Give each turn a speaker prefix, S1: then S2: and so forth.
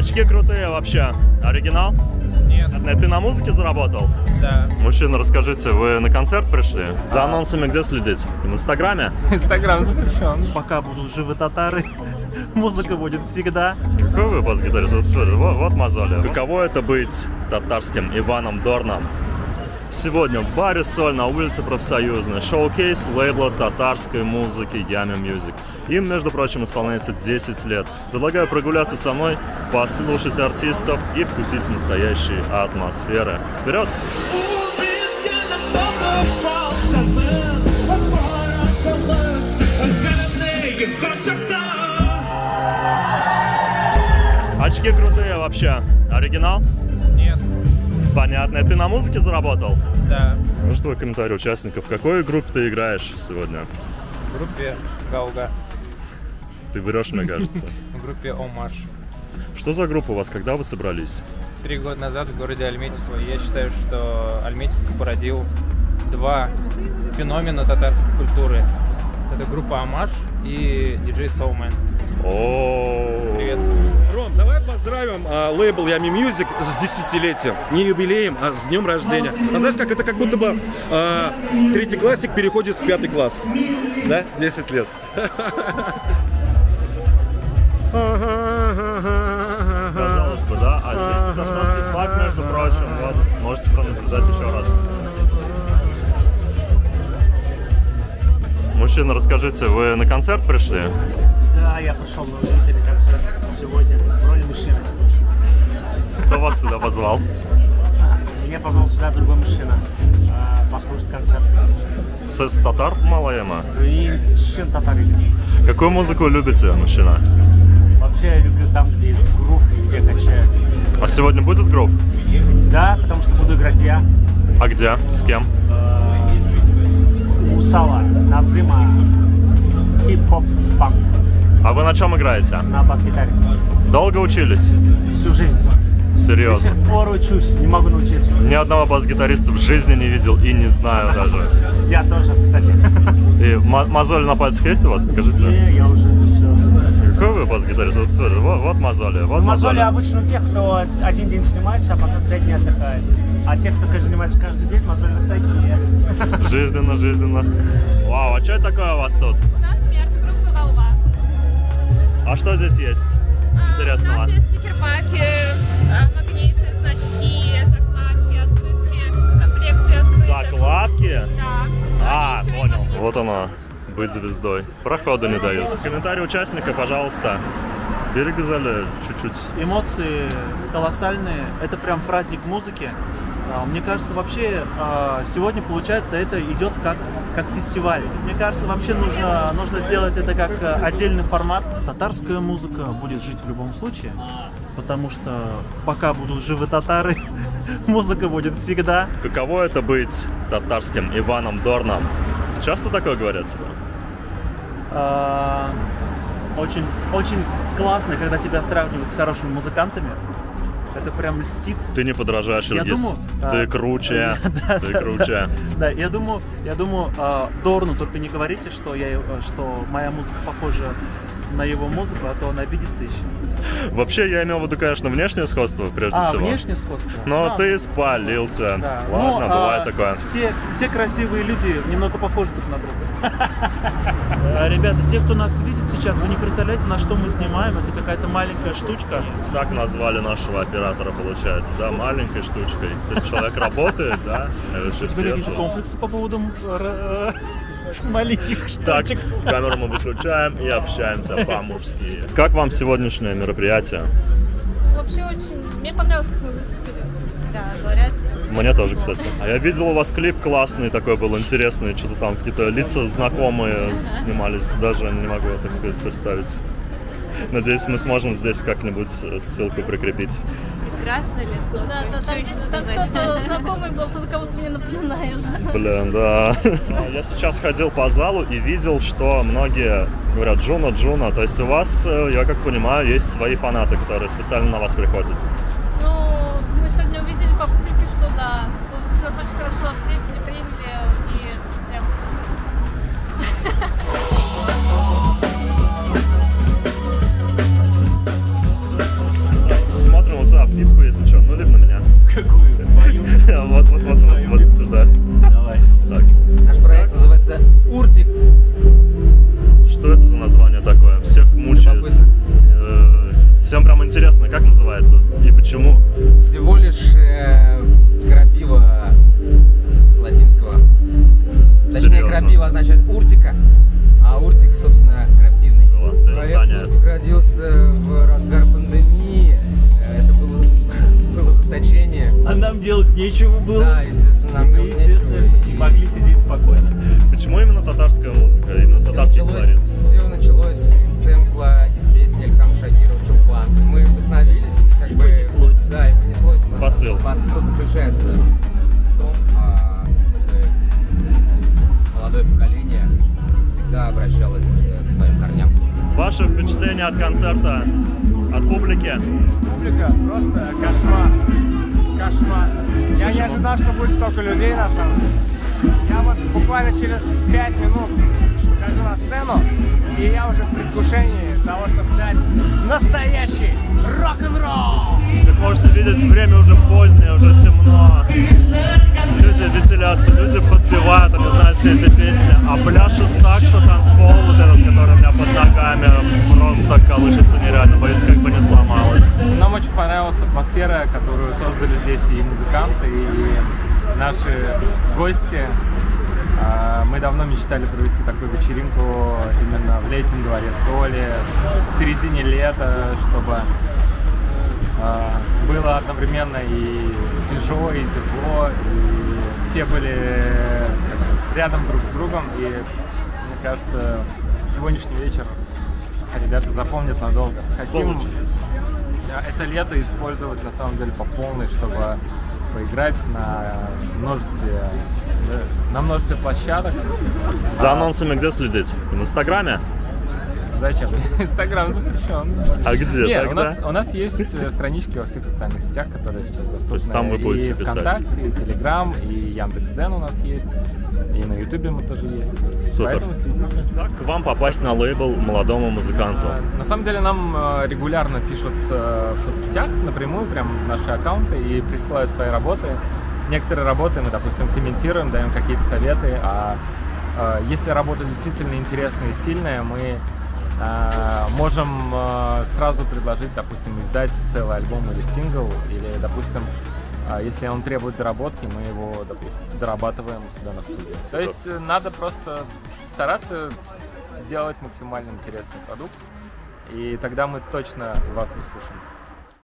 S1: Очки крутые вообще. Оригинал?
S2: Нет.
S1: Ты на музыке заработал?
S2: Да.
S1: Мужчина, расскажите, вы на концерт пришли? За анонсами где следить? В Инстаграме?
S2: Инстаграм запрещен.
S3: Пока будут живы татары, музыка будет всегда.
S1: Какой вы бас-гитарист? Вот мозоли. Каково это быть татарским Иваном Дорном? Сегодня в баре «Соль» на улице Профсоюзной шоу-кейс лейбла татарской музыки Yummy Music. Им, между прочим, исполняется 10 лет. Предлагаю прогуляться со мной, послушать артистов и вкусить настоящие атмосферы. Вперед! Очки крутые вообще. Оригинал?
S2: Нет.
S1: Понятно. Ты на музыке заработал?
S2: Да.
S1: Ну что, комментарий участников. В какой группе ты играешь сегодня?
S2: В группе Гауга.
S1: Ты врешь, мне кажется.
S2: В группе Омаш.
S1: Что за группа у вас? Когда вы собрались?
S2: 3 года назад в городе Альметьевск. Я считаю, что Альметьевск породил 2 феномена татарской культуры. Это группа Омаш и диджей Soulman.
S1: О,
S2: Привет.
S4: Ром, давай поздравим лейбл Yummy Music с 10-летием. Не юбилеем, а с днем рождения. А знаешь, как это как будто бы третий классик переходит в 5 класс. Да? 10 лет.
S1: казалось бы, да? А здесь татарский флаг, между прочим. Вот, можете пронаблюдать еще раз. Мужчина, расскажите, вы на концерт пришли?
S3: Да, я пришел на удивительный концерт сегодня в роли мужчины.
S1: Кто вас сюда позвал?
S3: Меня позвал сюда другой мужчина послушать концерт.
S1: С татар Малаема?
S3: И сын татары.
S1: Какую музыку любите, мужчина?
S3: Вообще я люблю там, где есть грув, где качают.
S1: А сегодня будет групп?
S3: Да, потому что буду играть я.
S1: А где? С кем?
S3: Усала, Назыма, хип-хоп, панк.
S1: А вы на чем играете?
S3: На бас-гитаре.
S1: Долго учились?
S3: Всю жизнь. До
S1: Серьезно?
S3: сих пор учусь, не могу научиться.
S1: Ни одного бас-гитариста в жизни не видел и не знаю даже.
S3: Я тоже, кстати.
S1: И мозоли на пальцах есть у вас? Покажите.
S3: Не, я уже все.
S1: Какой вы бас-гитарист? Вот, смотри, вот мозоли. Вот
S3: Мозоли обычно у тех, кто один день занимается, а потом 5 дней отдыхает. А те, кто занимается каждый день, мозоли такие.
S1: Жизненно, жизненно. Вау, а что это такое у вас тут?
S5: У нас мерч группы Волва.
S1: А что здесь есть
S5: У
S1: интересного?
S5: нас есть стикер-паки, магниты, значки, закладки, открытки, комплекты открыток.
S1: Закладки?
S5: Да.
S1: А,
S5: Они еще и
S1: понял.
S5: магниты.
S1: Вот оно, быть звездой. Прохода не дают. Комментарий участника, пожалуйста. Берегзали чуть-чуть.
S3: Эмоции колоссальные. Это прям праздник музыки. Мне кажется, вообще сегодня, получается, это идет как фестиваль. Мне кажется, вообще нужно сделать это как отдельный формат. Татарская музыка будет жить в любом случае, потому что пока будут живы татары, музыка будет всегда.
S1: Каково это быть татарским Иваном Дорном? Часто такое говорят тебе?
S3: Очень, очень классно, когда тебя сравнивают с хорошими музыкантами. Это прям льстит.
S1: Ты не подражаешь
S3: Я
S1: Ильгиз.
S3: думаю,
S1: Ты круче. Ты круче.
S3: Да, я думаю, Дорну только не говорите, что моя музыка похожа на его музыку, а то он обидится еще.
S1: Вообще, я имел в виду, конечно, внешнее сходство, прежде всего.
S3: Внешнее сходство?
S1: Но ты спалился.
S3: Да.
S1: Ладно, бывает такое.
S3: Все красивые люди немного похожи друг на друга. Ребята, те, кто нас видит сейчас, вы не представляете, на что мы снимаем. Это какая-то маленькая штучка.
S1: Так назвали нашего оператора, получается, да, маленькой штучкой. То есть человек работает, да,
S3: У тебя какие-то комплексы по поводу маленьких
S1: Так,
S3: штучек?
S1: камеру мы выключаем и общаемся по-мужски. Как вам сегодняшнее мероприятие?
S5: Вообще очень... Мне понравилось, как мы выступили. Да, говорят.
S1: Мне тоже, кстати. А я видел у вас клип классный такой был, интересный. Что-то там какие-то лица знакомые снимались. Даже не могу, так сказать, представить. Надеюсь, мы сможем здесь как-нибудь ссылку прикрепить.
S5: Красное лицо. Да, там кто-то знакомый был, ты кого-то не напоминаешь.
S1: Блин, да. Я сейчас ходил по залу и видел, что многие говорят Джуна. То есть у вас, я как понимаю, есть свои фанаты, которые специально на вас приходят.
S5: Ну, мы сегодня увидели по публике, что да, нас очень хорошо встретили, приняли и прям...
S1: Всем прям интересно, как называется и почему?
S6: Всего лишь крапива с латинского. Точнее,
S1: Серьезно?
S6: крапива означает уртика, а уртик, собственно, крапивный. Проект «Уртик» родился в разгар пандемии. Это было заточение.
S3: А нам делать нечего было.
S6: Да, естественно, нам
S3: Мы,
S6: делать
S3: естественно,
S6: нечего.
S3: не могли сидеть спокойно.
S1: Почему именно татарская музыка, именно татарский колорит?
S6: Все началось с сэмпла из песни Эльхама Шакирова «Чулпан». Мы вдохновились и как бы...
S3: понеслось.
S6: Да, и понеслось у нас.
S1: Посыл.
S6: Посыл заключается в том, чтобы молодое поколение всегда обращалось к своим корням.
S1: Ваше впечатление от концерта, от публики?
S7: Публика просто кошмар. Кошмар. Я не ожидал, что будет столько людей на самом деле. Я вот буквально через 5 минут выхожу на сцену, и я уже в предвкушении того, чтобы дать настоящий рок-н-ролл.
S1: Как можете видеть, время уже позднее, уже темно. Люди веселятся, люди подпевают, они знают все эти песни, а пляшут так, что танцпол, вот этот, который у меня под ногами, просто колышется нереально, боюсь, как бы не сломалось.
S7: Нам очень понравилась атмосфера, которую создали здесь и музыканты, и наши гости. Мы давно мечтали провести такую вечеринку именно в летнем дворе Соли, в середине лета, чтобы было одновременно и свежо, и тепло, и все были рядом друг с другом. И мне кажется, сегодняшний вечер ребята запомнят надолго. Хотим это лето использовать на самом деле по полной, чтобы поиграть на множестве площадок.
S1: За анонсами где следить? В Инстаграме?
S7: Зачем? Инстаграм запрещен.
S1: А где
S7: Нет,
S1: тогда?
S7: у нас есть странички во всех социальных сетях, которые сейчас доступны.
S1: То есть там вы будете
S7: и
S1: писать?
S7: ВКонтакте, и Телеграм, и Яндекс.Дзен у нас есть, и на Ютубе мы тоже есть.
S1: Супер.
S7: Поэтому следите.
S1: Как к вам попасть на лейбл молодому музыканту?
S7: На самом деле нам регулярно пишут в соцсетях напрямую, прям в наши аккаунты, и присылают свои работы. Некоторые работы мы, допустим, комментируем, даем какие-то советы, а если работа действительно интересная и сильная, мы можем сразу предложить, допустим, издать целый альбом или сингл, или, допустим, если он требует доработки, мы его дорабатываем у себя на студии. То есть надо просто стараться делать максимально интересный продукт, и тогда мы точно вас услышим.